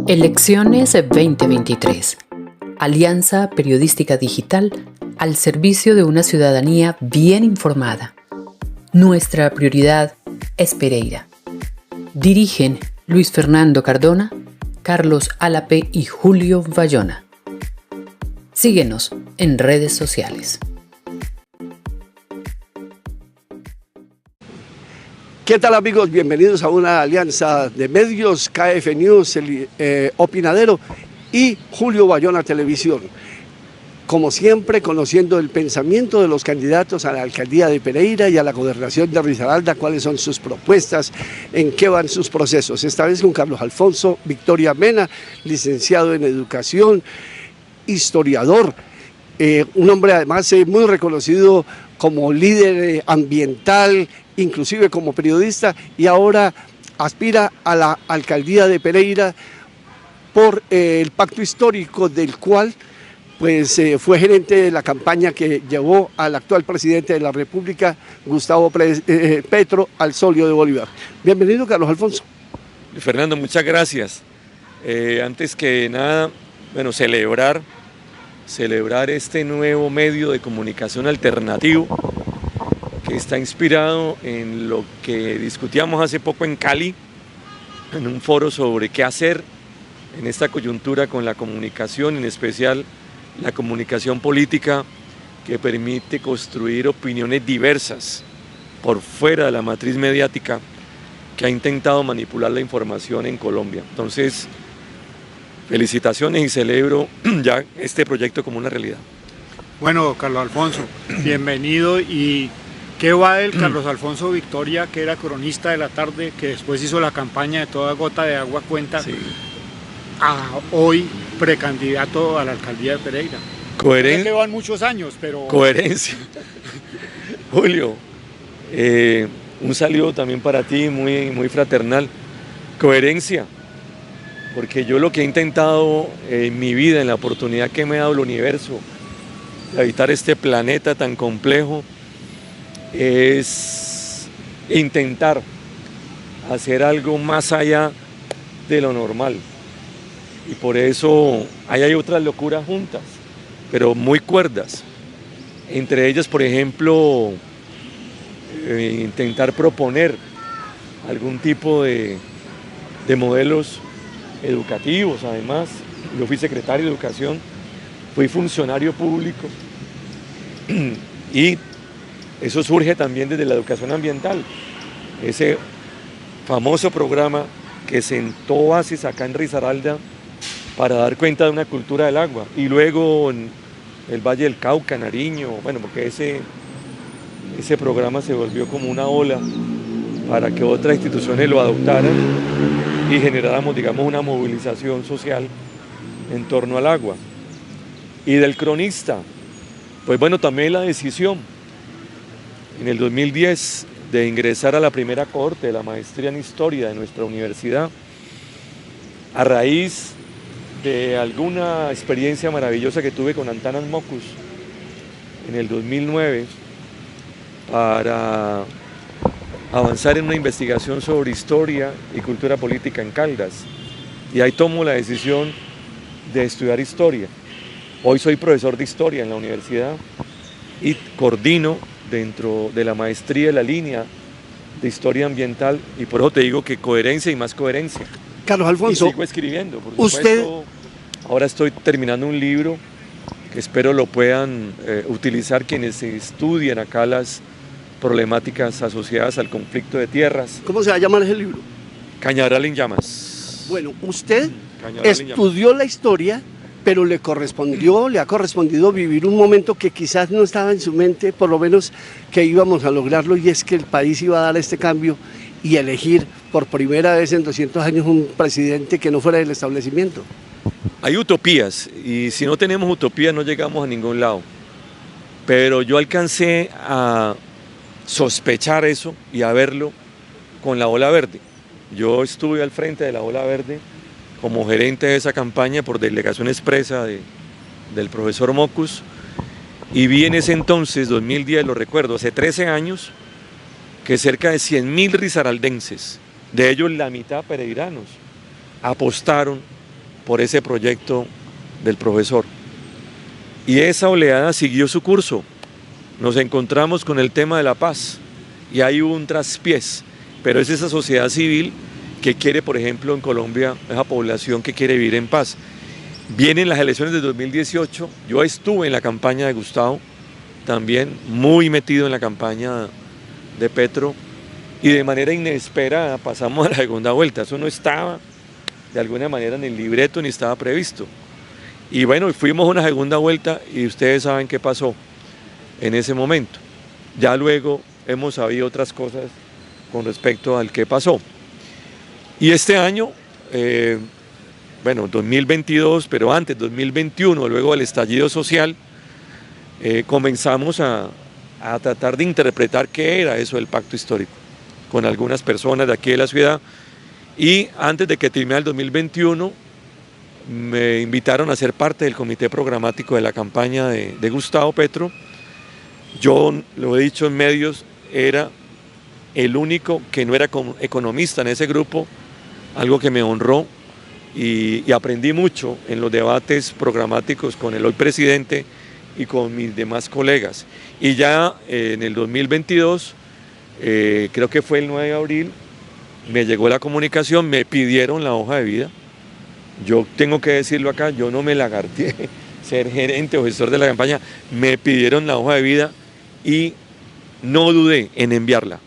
Elecciones 2023. Alianza Periodística Digital al servicio de una ciudadanía bien informada. Nuestra prioridad es Pereira. Dirigen Luis Fernando Cardona, Carlos Álape y Julio Bayona. Síguenos en redes sociales. ¿Qué tal, amigos? Bienvenidos a una alianza de medios, KF News, el Opinadero y Julio Bayona Televisión. Como siempre, conociendo el pensamiento de los candidatos a la alcaldía de Pereira y a la gobernación de Risaralda, cuáles son sus propuestas, en qué van sus procesos. Esta vez con Carlos Alfonso Victoria Mena, licenciado en Educación, historiador, un hombre además muy reconocido como líder ambiental, inclusive como periodista, y ahora aspira a la alcaldía de Pereira por el pacto histórico del cual pues, fue gerente de la campaña que llevó al actual presidente de la República, Gustavo Petro, al solio de Bolívar. Bienvenido, Carlos Alfonso. Fernando, muchas gracias. Antes que nada, bueno, celebrar este nuevo medio de comunicación alternativo que está inspirado en lo que discutíamos hace poco en Cali, en un foro sobre qué hacer en esta coyuntura con la comunicación, en especial la comunicación política, que permite construir opiniones diversas por fuera de la matriz mediática que ha intentado manipular la información en Colombia. Entonces, felicitaciones y celebro ya este proyecto como una realidad. Bueno, Carlos Alfonso, bienvenido. ¿Y qué va del Carlos Alfonso Victoria, que era cronista de la tarde, que después hizo la campaña de Toda Gota de Agua Cuenta, sí, a hoy precandidato a la alcaldía de Pereira? Coherencia. Le van muchos años, pero... Coherencia. Julio, un saludo también para ti, muy fraternal. Coherencia, porque yo lo que he intentado en mi vida, en la oportunidad que me ha dado el universo, de habitar este planeta tan complejo, es intentar hacer algo más allá de lo normal. Y por eso ahí hay otras locuras juntas, pero muy cuerdas. Entre ellas, por ejemplo, intentar proponer algún tipo de modelos educativos. Además, yo fui secretario de Educación, fui funcionario público y eso surge también desde la educación ambiental, ese famoso programa que sentó bases acá en Risaralda para dar cuenta de una cultura del agua, y luego en el Valle del Cauca, Nariño, bueno, porque ese programa se volvió como una ola para que otras instituciones lo adoptaran y generáramos, digamos, una movilización social en torno al agua. Y del cronista, pues bueno, también la decisión en el 2010 de ingresar a la primera cohorte de la maestría en historia de nuestra universidad, a raíz de alguna experiencia maravillosa que tuve con Antanas Mockus en el 2009 para avanzar en una investigación sobre historia y cultura política en Caldas. Y ahí tomo la decisión de estudiar historia. Hoy soy profesor de historia en la universidad y coordino dentro de la maestría de la línea de historia ambiental, y por eso te digo que coherencia y más coherencia. Carlos Alfonso, y sigo escribiendo, por supuesto. Ahora estoy terminando un libro que espero lo puedan utilizar quienes estudian acá las problemáticas asociadas al conflicto de tierras. ¿Cómo se va a llamar ese libro? Cañaveral en llamas. Bueno, usted estudió la historia, pero le ha correspondido vivir un momento que quizás no estaba en su mente, por lo menos que íbamos a lograrlo, y es que el país iba a dar este cambio y elegir por primera vez en 200 años un presidente que no fuera del establecimiento. Hay utopías, y si no tenemos utopías no llegamos a ningún lado, pero yo alcancé a sospechar eso y a verlo con la Ola Verde. Yo estuve al frente de la Ola Verde como gerente de esa campaña por delegación expresa del profesor Mockus, y vi en ese entonces, 2010, lo recuerdo, hace 13 años, que cerca de 100.000 risaraldenses, de ellos la mitad pereiranos, apostaron por ese proyecto del profesor. Y esa oleada siguió su curso. Nos encontramos con el tema de la paz y ahí hubo un traspiés, pero es esa sociedad civil que quiere, por ejemplo, en Colombia, esa población que quiere vivir en paz. Vienen las elecciones de 2018, yo estuve en la campaña de Gustavo, también muy metido en la campaña de Petro, y de manera inesperada pasamos a la segunda vuelta. Eso no estaba de alguna manera en el libreto ni estaba previsto. Y bueno, fuimos a una segunda vuelta y ustedes saben qué pasó en ese momento. Ya luego hemos sabido otras cosas con respecto al que pasó. Y este año, 2022, pero antes, 2021, luego del estallido social, comenzamos a tratar de interpretar qué era eso del pacto histórico, con algunas personas de aquí de la ciudad. Y antes de que terminara el 2021, me invitaron a ser parte del comité programático de la campaña de Gustavo Petro. Yo, lo he dicho en medios, era el único que no era economista en ese grupo, algo que me honró y aprendí mucho en los debates programáticos con el hoy presidente y con mis demás colegas. Y ya en el 2022, creo que fue el 9 de abril, me llegó la comunicación, me pidieron la hoja de vida. Yo tengo que decirlo acá, yo no me lagarteé ser gerente o gestor de la campaña, me pidieron la hoja de vida y no dudé en enviarla.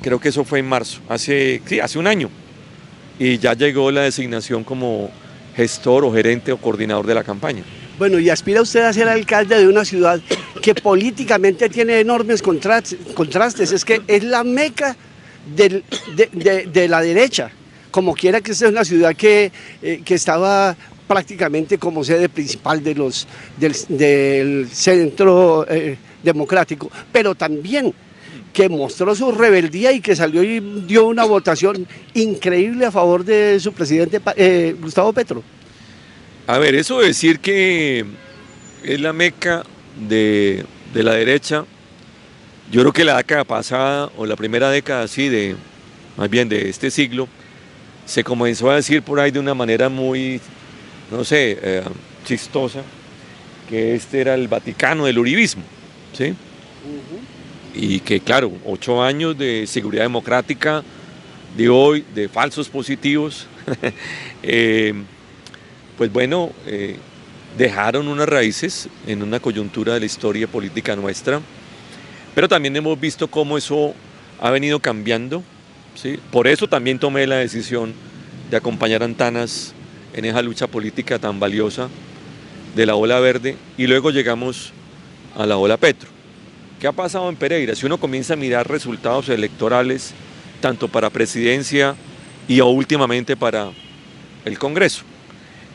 Creo que eso fue en marzo, hace un año. Y ya llegó la designación como gestor o gerente o coordinador de la campaña. Bueno, y aspira usted a ser alcalde de una ciudad que políticamente tiene enormes contrastes, es que es la meca de la derecha. Como quiera que sea una ciudad que estaba prácticamente como sede principal del centro democrático, pero también que mostró su rebeldía y que salió y dio una votación increíble a favor de su presidente Gustavo Petro. A ver, eso de decir que es la meca de la derecha, yo creo que la década pasada o la primera década más bien de este siglo, se comenzó a decir por ahí de una manera muy, chistosa, que este era el Vaticano del uribismo, ¿sí? Y que claro, 8 años de seguridad democrática, de hoy, de falsos positivos, dejaron unas raíces en una coyuntura de la historia política nuestra, pero también hemos visto cómo eso ha venido cambiando. ¿Sí? Por eso también tomé la decisión de acompañar a Antanas en esa lucha política tan valiosa de la ola verde y luego llegamos a la ola Petro. ¿Qué ha pasado en Pereira? Si uno comienza a mirar resultados electorales, tanto para presidencia y últimamente para el Congreso,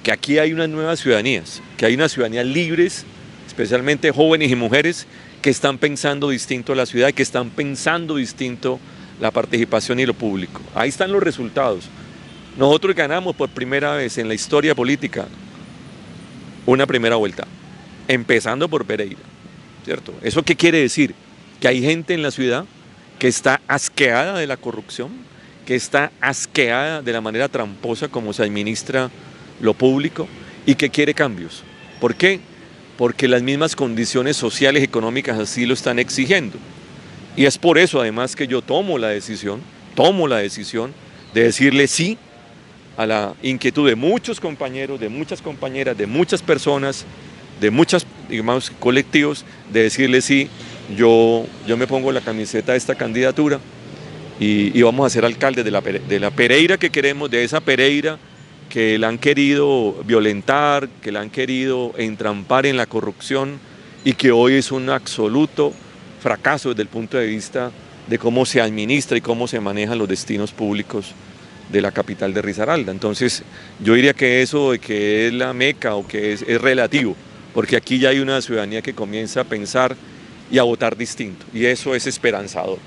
que aquí hay unas nuevas ciudadanías, que hay unas ciudadanías libres, especialmente jóvenes y mujeres que están pensando distinto la ciudad y que están pensando distinto la participación y lo público. Ahí están los resultados. Nosotros ganamos por primera vez en la historia política una primera vuelta, empezando por Pereira, ¿cierto? ¿Eso qué quiere decir? Que hay gente en la ciudad que está asqueada de la corrupción, que está asqueada de la manera tramposa como se administra lo público y que quiere cambios. ¿Por qué? Porque las mismas condiciones sociales y económicas así lo están exigiendo. Y es por eso además que yo tomo la decisión de decirle sí a la inquietud de muchos compañeros, de muchas compañeras, de muchas personas, de muchos, colectivos, de decirle sí, yo me pongo la camiseta de esta candidatura y vamos a ser alcaldes de la Pereira que queremos, de esa Pereira que la han querido violentar, que la han querido entrampar en la corrupción y que hoy es un absoluto fracaso desde el punto de vista de cómo se administra y cómo se manejan los destinos públicos de la capital de Risaralda. Entonces yo diría que eso de que es la meca o que es relativo, porque aquí ya hay una ciudadanía que comienza a pensar y a votar distinto y eso es esperanzador.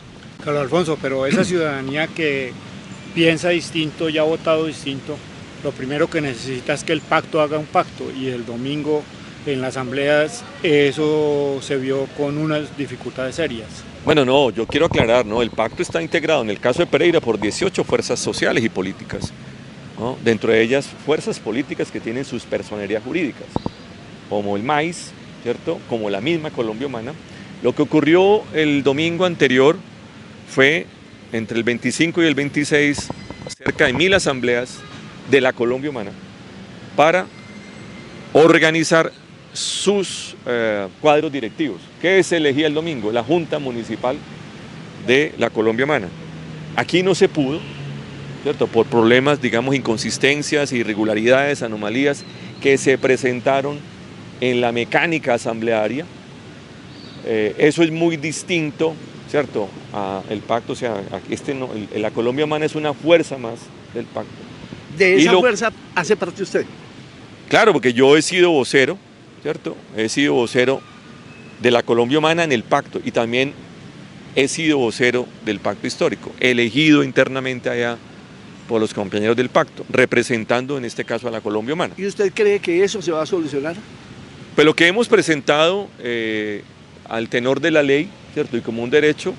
Carlos Alfonso, pero esa ciudadanía que piensa distinto y ha votado distinto, lo primero que necesita es que el pacto haga un pacto y el domingo en las asambleas eso se vio con unas dificultades serias. Bueno, no, yo quiero aclarar, ¿no? El pacto está integrado en el caso de Pereira por 18 fuerzas sociales y políticas. ¿no? Dentro de ellas fuerzas políticas que tienen sus personerías jurídicas, como el MAIS, ¿cierto? Como la misma Colombia Humana. Lo que ocurrió el domingo anterior fue, entre el 25 y el 26, cerca de 1000 asambleas de la Colombia Humana para organizar sus cuadros directivos. ¿Qué se elegía el domingo? La Junta Municipal de la Colombia Humana. Aquí no se pudo, ¿cierto? Por problemas, digamos, inconsistencias, irregularidades, anomalías que se presentaron en la mecánica asamblearia. Eso es muy distinto, ¿cierto?, al pacto. O sea, la Colombia Humana es una fuerza más del pacto. ¿De esa fuerza hace parte usted? Claro, porque yo he sido vocero, ¿cierto? He sido vocero de la Colombia Humana en el pacto y también he sido vocero del pacto histórico, elegido internamente allá por los compañeros del pacto, representando en este caso a la Colombia Humana. ¿Y usted cree que eso se va a solucionar? Pues lo que hemos presentado al tenor de la ley, ¿cierto?, y como un derecho,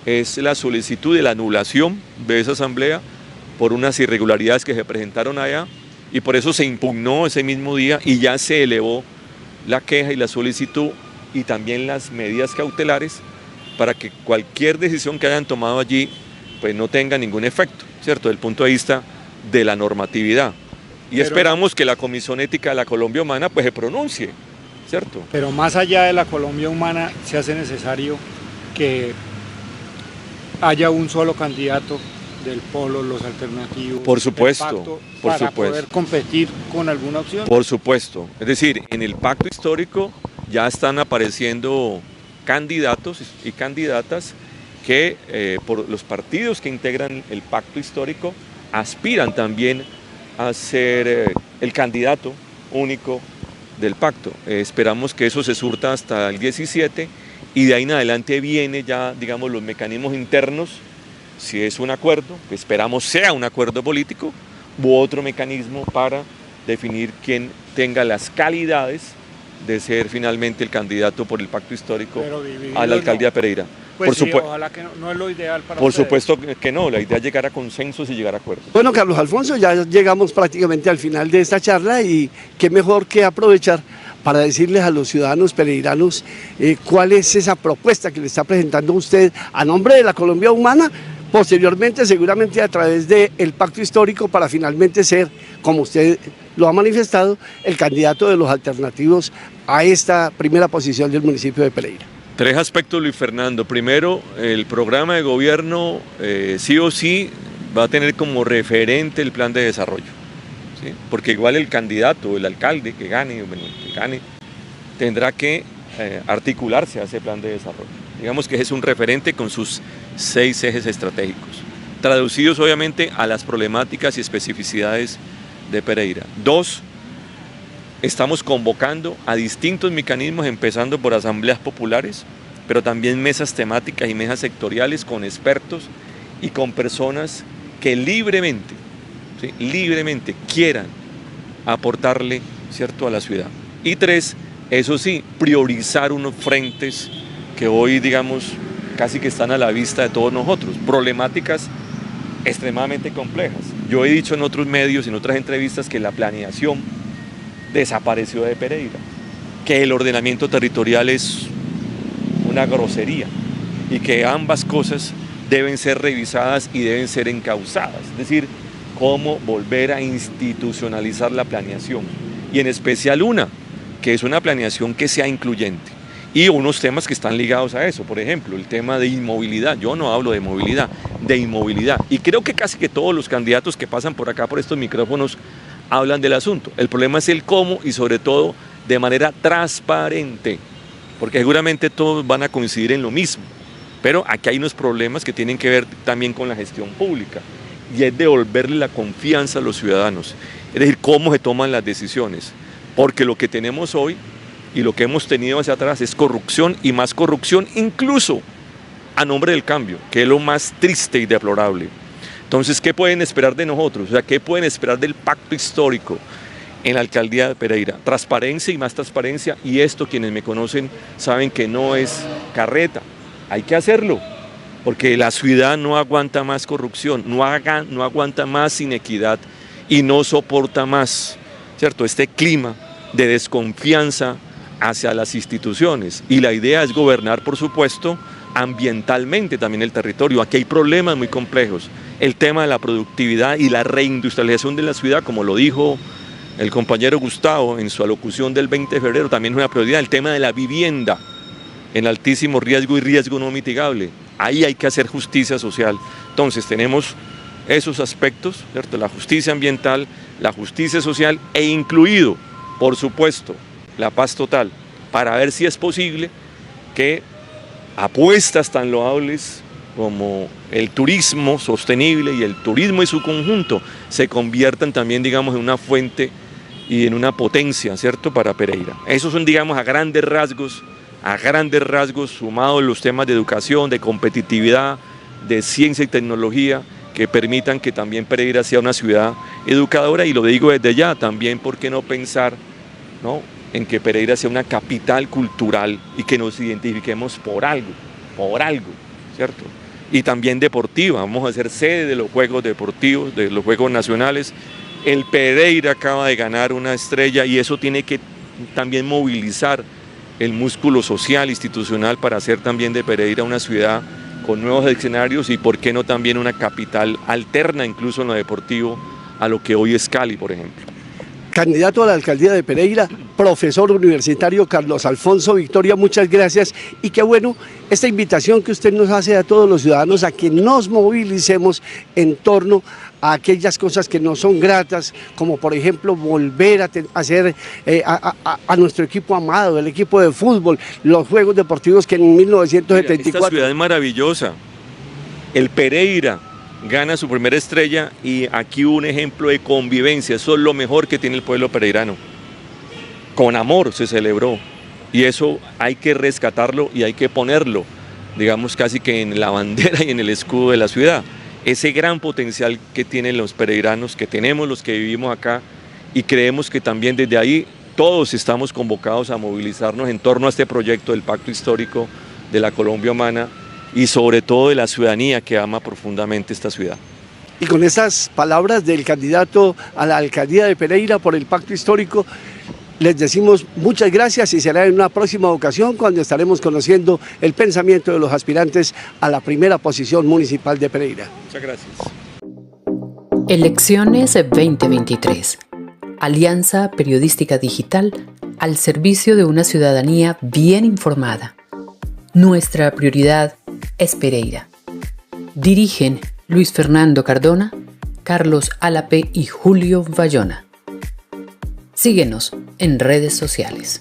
es la solicitud de la anulación de esa asamblea por unas irregularidades que se presentaron allá, y por eso se impugnó ese mismo día y ya se elevó la queja y la solicitud y también las medidas cautelares para que cualquier decisión que hayan tomado allí pues no tenga ningún efecto, ¿cierto?, desde el punto de vista de la normatividad. Y esperamos que la Comisión Ética de la Colombia Humana pues se pronuncie, ¿cierto? Pero más allá de la Colombia Humana, se hace necesario que haya un solo candidato del polo, los alternativos, por supuesto, del pacto, por para supuesto, poder competir con alguna opción. Por supuesto, es decir, en el pacto histórico ya están apareciendo candidatos y candidatas que por los partidos que integran el pacto histórico aspiran también a ser el candidato único del pacto. Esperamos que eso se surta hasta el 17 y de ahí en adelante viene ya, digamos, los mecanismos internos, si es un acuerdo, que esperamos sea un acuerdo político, u otro mecanismo para definir quién tenga las calidades de ser finalmente el candidato por el pacto histórico a la alcaldía de Pereira. Pues sí, ojalá que no es lo ideal para Por ustedes. supuesto que no, la idea es llegar a consensos y llegar a acuerdos. Bueno, Carlos Alfonso, ya llegamos prácticamente al final de esta charla y qué mejor que aprovechar para decirles a los ciudadanos pereiranos cuál es esa propuesta que le está presentando usted a nombre de la Colombia Humana, posteriormente seguramente a través del pacto histórico para finalmente ser, como usted lo ha manifestado, el candidato de los alternativos a esta primera posición del municipio de Pereira. 3 aspectos, Luis Fernando. Primero, el programa de gobierno sí o sí va a tener como referente el plan de desarrollo, ¿sí? Porque igual el candidato, el alcalde que gane, tendrá que articularse a ese plan de desarrollo. Digamos que es un referente con sus 6 ejes estratégicos, traducidos obviamente a las problemáticas y especificidades de Pereira. 2, estamos convocando a distintos mecanismos, empezando por asambleas populares, pero también mesas temáticas y mesas sectoriales con expertos y con personas que libremente, ¿sí?, libremente quieran aportarle, ¿cierto?, a la ciudad. Y 3, eso sí, priorizar unos frentes que hoy, digamos, casi que están a la vista de todos nosotros, problemáticas extremadamente complejas. Yo he dicho en otros medios, en otras entrevistas, que la planeación desapareció de Pereira, que el ordenamiento territorial es una grosería y que ambas cosas deben ser revisadas y deben ser encauzadas, es decir, cómo volver a institucionalizar la planeación y en especial una, que es una planeación que sea incluyente y unos temas que están ligados a eso, por ejemplo, el tema de inmovilidad. Yo no hablo de movilidad, de inmovilidad, y creo que casi que todos los candidatos que pasan por acá por estos micrófonos hablan del asunto. El problema es el cómo y sobre todo de manera transparente, porque seguramente todos van a coincidir en lo mismo, pero aquí hay unos problemas que tienen que ver también con la gestión pública y es devolverle la confianza a los ciudadanos, es decir, cómo se toman las decisiones, porque lo que tenemos hoy y lo que hemos tenido hacia atrás es corrupción y más corrupción incluso a nombre del cambio, que es lo más triste y deplorable. Entonces, ¿qué pueden esperar de nosotros? O sea, ¿qué pueden esperar del pacto histórico en la alcaldía de Pereira? Transparencia y más transparencia, y esto quienes me conocen saben que no es carreta, hay que hacerlo, porque la ciudad no aguanta más corrupción, no aguanta más inequidad y no soporta más, ¿cierto?, este clima de desconfianza hacia las instituciones. Y la idea es gobernar, por supuesto, ambientalmente también el territorio. Aquí hay problemas muy complejos. El tema de la productividad y la reindustrialización de la ciudad, como lo dijo el compañero Gustavo en su alocución del 20 de febrero, también es una prioridad. El tema de la vivienda en altísimo riesgo y riesgo no mitigable. Ahí hay que hacer justicia social. Entonces tenemos esos aspectos, ¿cierto?, la justicia ambiental, la justicia social e incluido, por supuesto, la paz total, para ver si es posible que apuestas tan loables como el turismo sostenible y el turismo en su conjunto se conviertan también, digamos, en una fuente y en una potencia, ¿cierto?, para Pereira. Esos son, digamos, a grandes rasgos, sumados los temas de educación, de competitividad, de ciencia y tecnología, que permitan que también Pereira sea una ciudad educadora. Y lo digo desde ya, también, ¿por qué no pensar, ¿no?, en que Pereira sea una capital cultural y que nos identifiquemos por algo, ¿cierto? Y también deportiva, vamos a ser sede de los Juegos Deportivos, de los Juegos Nacionales. El Pereira acaba de ganar una estrella y eso tiene que también movilizar el músculo social, institucional, para hacer también de Pereira una ciudad con nuevos escenarios y por qué no también una capital alterna, incluso en lo deportivo, a lo que hoy es Cali, por ejemplo. Candidato a la alcaldía de Pereira, profesor universitario Carlos Alfonso Victoria, muchas gracias, y qué bueno esta invitación que usted nos hace a todos los ciudadanos a que nos movilicemos en torno a aquellas cosas que no son gratas, como por ejemplo volver a hacer a nuestro equipo amado, el equipo de fútbol, los Juegos Deportivos que en 1974... Esta ciudad es maravillosa, el Pereira gana su primera estrella y aquí un ejemplo de convivencia. Eso es lo mejor que tiene el pueblo pereirano. Con amor se celebró y eso hay que rescatarlo y hay que ponerlo, digamos, casi que en la bandera y en el escudo de la ciudad. Ese gran potencial que tienen los pereiranos, que tenemos los que vivimos acá, y creemos que también desde ahí todos estamos convocados a movilizarnos en torno a este proyecto del Pacto Histórico de la Colombia Humana, y sobre todo de la ciudadanía que ama profundamente esta ciudad. Y con estas palabras del candidato a la alcaldía de Pereira por el Pacto Histórico, les decimos muchas gracias y será en una próxima ocasión cuando estaremos conociendo el pensamiento de los aspirantes a la primera posición municipal de Pereira. Muchas gracias. Elecciones 2023. Alianza Periodística Digital al servicio de una ciudadanía bien informada. Nuestra prioridad es Pereira. Dirigen Luis Fernando Cardona, Carlos Álape y Julio Bayona. Síguenos en redes sociales.